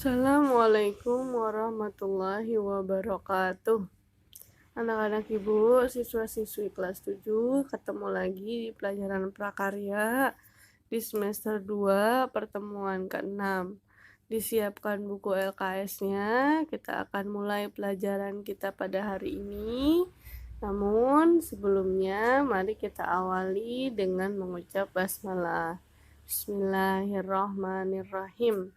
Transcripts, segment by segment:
Assalamualaikum warahmatullahi wabarakatuh. Anak-anak ibu, siswa-siswi kelas 7, ketemu lagi di pelajaran prakarya di semester 2 pertemuan ke-6. Disiapkan buku LKS-nya, kita akan mulai pelajaran kita pada hari ini. Namun sebelumnya mari kita awali dengan mengucap basmalah. Bismillahirrahmanirrahim.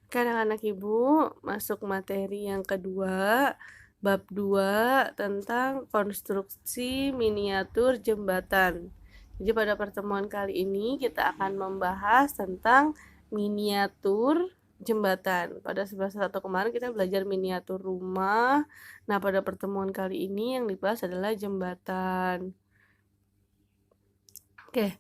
Anak-anak ibu masuk materi yang kedua, bab 2 tentang konstruksi miniatur jembatan. Jadi pada pertemuan kali ini kita akan membahas tentang miniatur jembatan. Pada semester 1 kemarin kita belajar miniatur rumah. Nah, pada pertemuan kali ini yang dibahas adalah jembatan. Oke,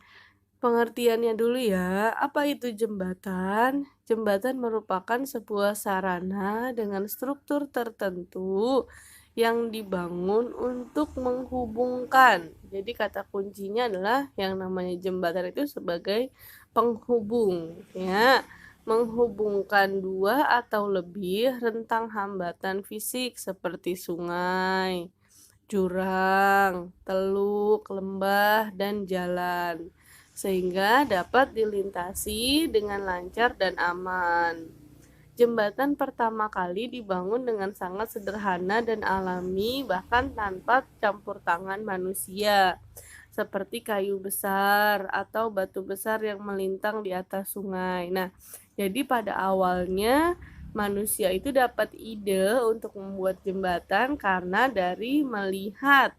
pengertiannya dulu ya. Apa itu jembatan? Jembatan merupakan sebuah sarana dengan struktur tertentu yang dibangun untuk menghubungkan. Jadi kata kuncinya adalah yang namanya jembatan itu sebagai penghubung, ya. Menghubungkan dua atau lebih rentang hambatan fisik seperti sungai, jurang, teluk, lembah, dan jalan, sehingga dapat dilintasi dengan lancar dan aman. Jembatan pertama kali dibangun dengan sangat sederhana dan alami, bahkan tanpa campur tangan manusia, seperti kayu besar atau batu besar yang melintang di atas sungai. Nah, jadi pada awalnya manusia itu dapat ide untuk membuat jembatan karena dari melihat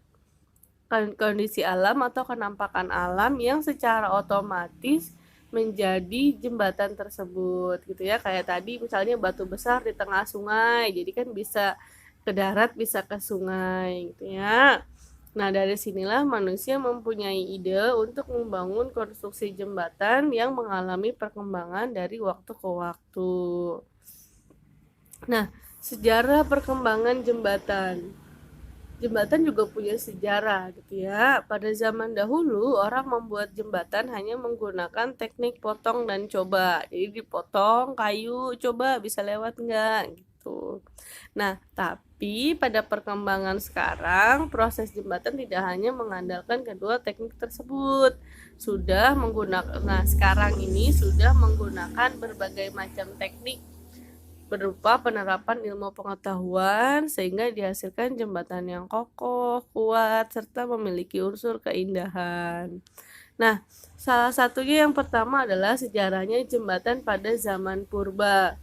kondisi alam atau kenampakan alam yang secara otomatis menjadi jembatan tersebut gitu ya. Kayak tadi misalnya batu besar di tengah sungai, jadi kan bisa ke darat, bisa ke sungai gitu ya. Nah, dari sinilah manusia mempunyai ide untuk membangun konstruksi jembatan yang mengalami perkembangan dari waktu ke waktu. Nah, sejarah perkembangan jembatan. Jembatan juga punya sejarah gitu ya. Pada zaman dahulu orang membuat jembatan hanya menggunakan teknik potong dan coba. Jadi dipotong kayu, coba bisa lewat enggak gitu. Nah, tapi pada perkembangan sekarang proses jembatan tidak hanya mengandalkan kedua teknik tersebut. Sekarang ini sudah menggunakan berbagai macam teknik berupa penerapan ilmu pengetahuan sehingga dihasilkan jembatan yang kokoh, kuat, serta memiliki unsur keindahan. Nah, salah satunya yang pertama adalah sejarahnya jembatan pada zaman purba.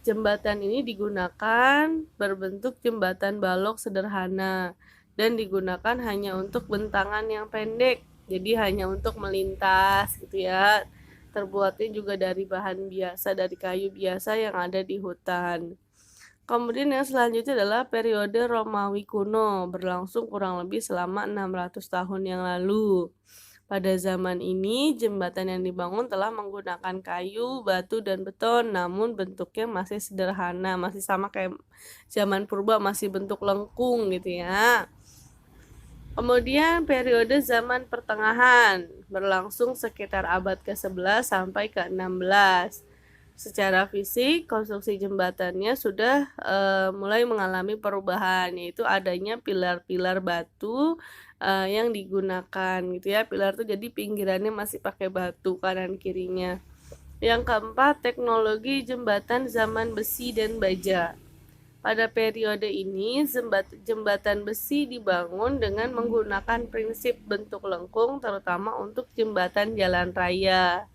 Jembatan ini digunakan berbentuk jembatan balok sederhana dan digunakan hanya untuk bentangan yang pendek. Jadi hanya untuk melintas gitu ya. Terbuatnya juga dari bahan biasa, dari kayu biasa yang ada di hutan. Kemudian yang selanjutnya adalah periode Romawi kuno, berlangsung kurang lebih selama 600 tahun yang lalu. Pada zaman ini, jembatan yang dibangun telah menggunakan kayu, batu, dan beton, namun bentuknya masih sederhana, masih sama kayak zaman purba, masih bentuk lengkung gitu ya. Kemudian periode zaman pertengahan berlangsung sekitar abad ke-11 sampai ke-16. Secara fisik, konstruksi jembatannya sudah mulai mengalami perubahan, yaitu adanya pilar-pilar batu yang digunakan gitu ya. Pilar tuh jadi pinggirannya masih pakai batu kanan kirinya. Yang keempat, teknologi jembatan zaman besi dan baja. Pada periode ini, jembatan besi dibangun dengan menggunakan prinsip bentuk lengkung, terutama untuk jembatan jalan raya.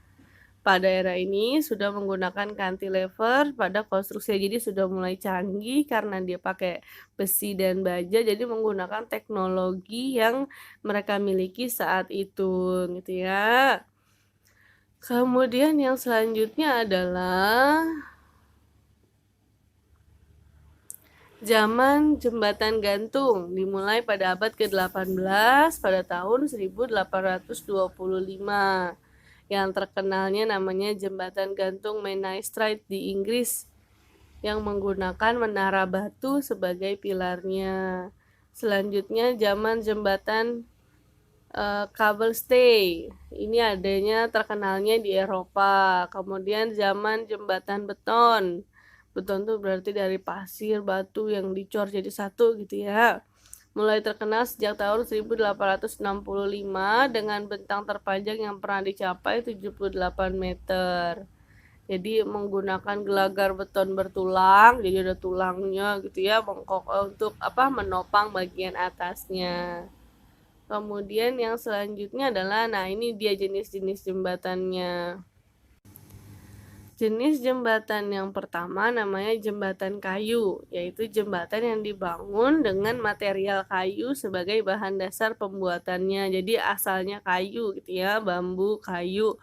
Pada era ini sudah menggunakan cantilever pada konstruksi, jadi sudah mulai canggih karena dia pakai besi dan baja, jadi menggunakan teknologi yang mereka miliki saat itu, gitu ya. Kemudian yang selanjutnya adalah zaman jembatan gantung, dimulai pada abad ke-18 pada tahun 1825. Yang terkenalnya namanya jembatan gantung Menai Strait di Inggris yang menggunakan menara batu sebagai pilarnya. Selanjutnya zaman jembatan cable stay. Ini adanya terkenalnya di Eropa. Kemudian zaman jembatan beton Beton tuh berarti dari pasir, batu yang dicor jadi satu gitu ya. Mulai terkenal sejak tahun 1865 dengan bentang terpanjang yang pernah dicapai 78 meter. Jadi menggunakan gelagar beton bertulang, jadi ada tulangnya gitu ya, untuk menopang bagian atasnya. Kemudian yang selanjutnya adalah, nah ini dia jenis-jenis jembatannya. Jenis jembatan yang pertama namanya jembatan kayu, yaitu jembatan yang dibangun dengan material kayu sebagai bahan dasar pembuatannya. Jadi asalnya kayu gitu ya, bambu, kayu.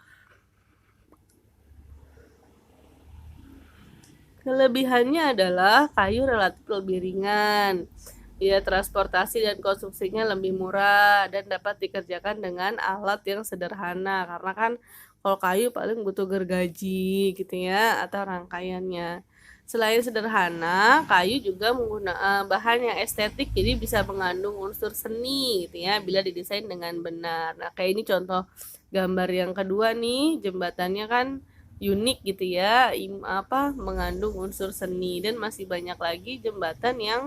Kelebihannya adalah kayu relatif lebih ringan. Ya, transportasi dan konstruksinya lebih murah dan dapat dikerjakan dengan alat yang sederhana. Karena kan kalau kayu paling butuh gergaji gitu ya atau rangkaiannya. Selain sederhana, kayu juga menggunakan bahan yang estetik, jadi bisa mengandung unsur seni gitu ya bila didesain dengan benar. Nah, kayak ini contoh gambar yang kedua nih, jembatannya kan unik gitu ya, mengandung unsur seni, dan masih banyak lagi jembatan yang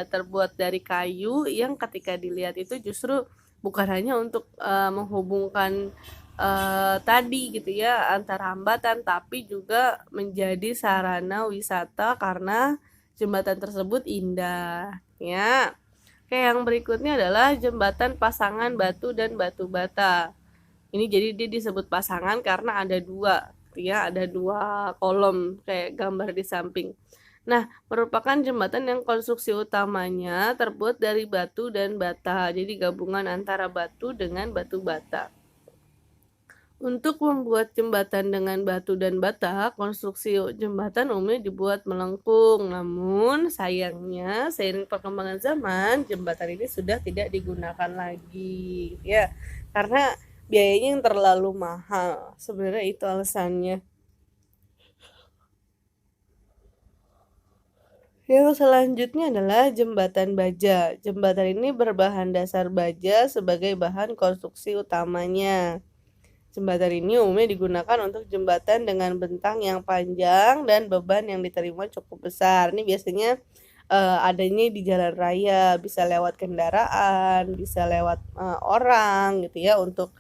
terbuat dari kayu yang ketika dilihat itu justru bukan hanya untuk menghubungkan tadi gitu ya antara hambatan, tapi juga menjadi sarana wisata karena jembatan tersebut indah ya. Oke, yang berikutnya adalah jembatan pasangan batu dan batu bata. Ini jadi dia disebut pasangan karena ada dua, ya, ada dua kolom kayak gambar di samping. Nah, merupakan jembatan yang konstruksi utamanya terbuat dari batu dan bata. Jadi gabungan antara batu dengan batu bata. Untuk membuat jembatan dengan batu dan bata, konstruksi jembatan umumnya dibuat melengkung. Namun, sayangnya, seiring perkembangan zaman, jembatan ini sudah tidak digunakan lagi, ya, karena biayanya yang terlalu mahal. Sebenarnya itu alasannya. Yang selanjutnya adalah jembatan baja. Jembatan ini berbahan dasar baja sebagai bahan konstruksi utamanya. Jembatan ini umumnya digunakan untuk jembatan dengan bentang yang panjang dan beban yang diterima cukup besar. Ini biasanya adanya di jalan raya, bisa lewat kendaraan, bisa lewat orang gitu ya, untuk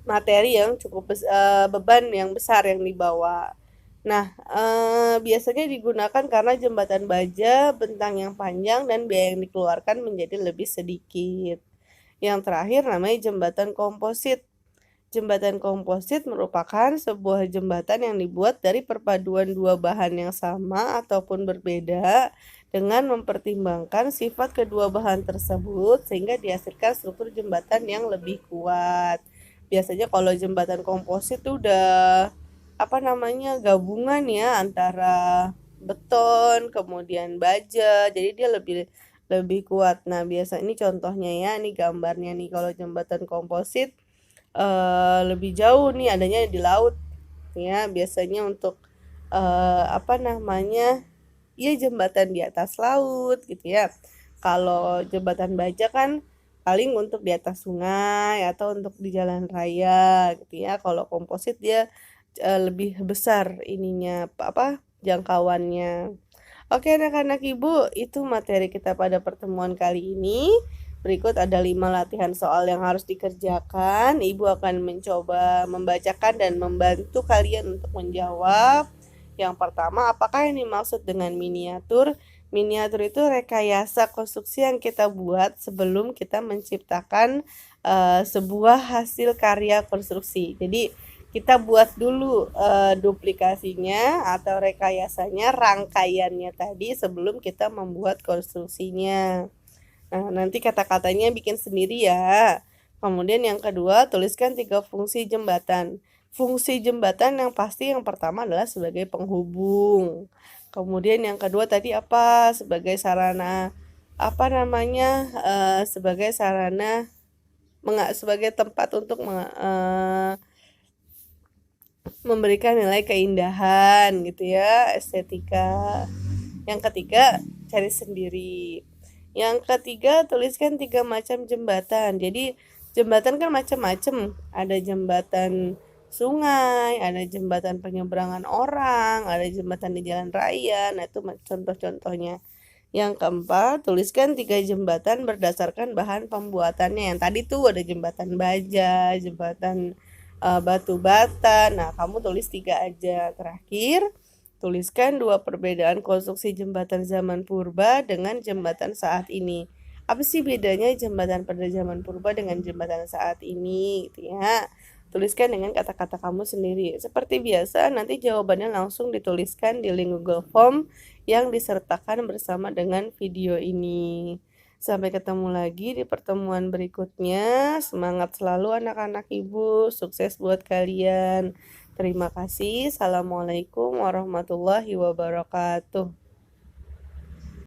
materi yang beban yang besar yang dibawa. Nah, biasanya digunakan karena jembatan baja, bentang yang panjang, dan biaya yang dikeluarkan menjadi lebih sedikit. Yang terakhir namanya jembatan komposit. Jembatan komposit merupakan sebuah jembatan yang dibuat dari perpaduan dua bahan yang sama ataupun berbeda dengan mempertimbangkan sifat kedua bahan tersebut sehingga dihasilkan struktur jembatan yang lebih kuat. Biasanya kalau jembatan komposit itu udah gabungan ya antara beton kemudian baja, jadi dia lebih lebih kuat. Nah, biasa ini contohnya ya, ini gambarnya nih kalau jembatan komposit lebih jauh nih adanya di laut ya, biasanya untuk ya jembatan di atas laut gitu ya. Kalau jembatan baja kan paling untuk di atas sungai atau untuk di jalan raya gitu ya. Kalau komposit dia lebih besar ininya jangkauannya. Oke anak-anak ibu, itu materi kita pada pertemuan kali ini. Berikut ada 5 latihan soal yang harus dikerjakan. Ibu akan mencoba membacakan dan membantu kalian untuk menjawab. Yang pertama, apakah yang dimaksud dengan miniatur? Miniatur itu rekayasa konstruksi yang kita buat sebelum kita menciptakan sebuah hasil karya konstruksi. Jadi kita buat dulu duplikasinya atau rekayasanya, rangkaiannya tadi sebelum kita membuat konstruksinya. Nah, nanti kata-katanya bikin sendiri ya. Kemudian yang kedua, tuliskan 3 fungsi jembatan. Fungsi jembatan yang pasti yang pertama adalah sebagai penghubung. Kemudian yang kedua tadi apa? Sebagai sarana sebagai sarana sebagai tempat untuk memberikan nilai keindahan gitu ya, estetika. Yang ketiga, cari sendiri. Yang ketiga, tuliskan 3 macam jembatan. Jadi jembatan kan macam-macam. Ada jembatan sungai, ada jembatan penyeberangan orang, ada jembatan di jalan raya. Nah, itu contoh-contohnya. Yang keempat, tuliskan 3 jembatan berdasarkan bahan pembuatannya. Yang tadi tuh ada jembatan baja, jembatan batu bata. Nah, kamu tulis 3 aja. Terakhir, tuliskan 2 perbedaan konstruksi jembatan zaman purba dengan jembatan saat ini. Apa sih bedanya jembatan pada zaman purba dengan jembatan saat ini gitu ya? Tuliskan dengan kata-kata kamu sendiri. Seperti biasa, nanti jawabannya langsung dituliskan di link Google Form yang disertakan bersama dengan video ini. Sampai ketemu lagi di pertemuan berikutnya. Semangat selalu anak-anak ibu. Sukses buat kalian. Terima kasih. Assalamualaikum warahmatullahi wabarakatuh.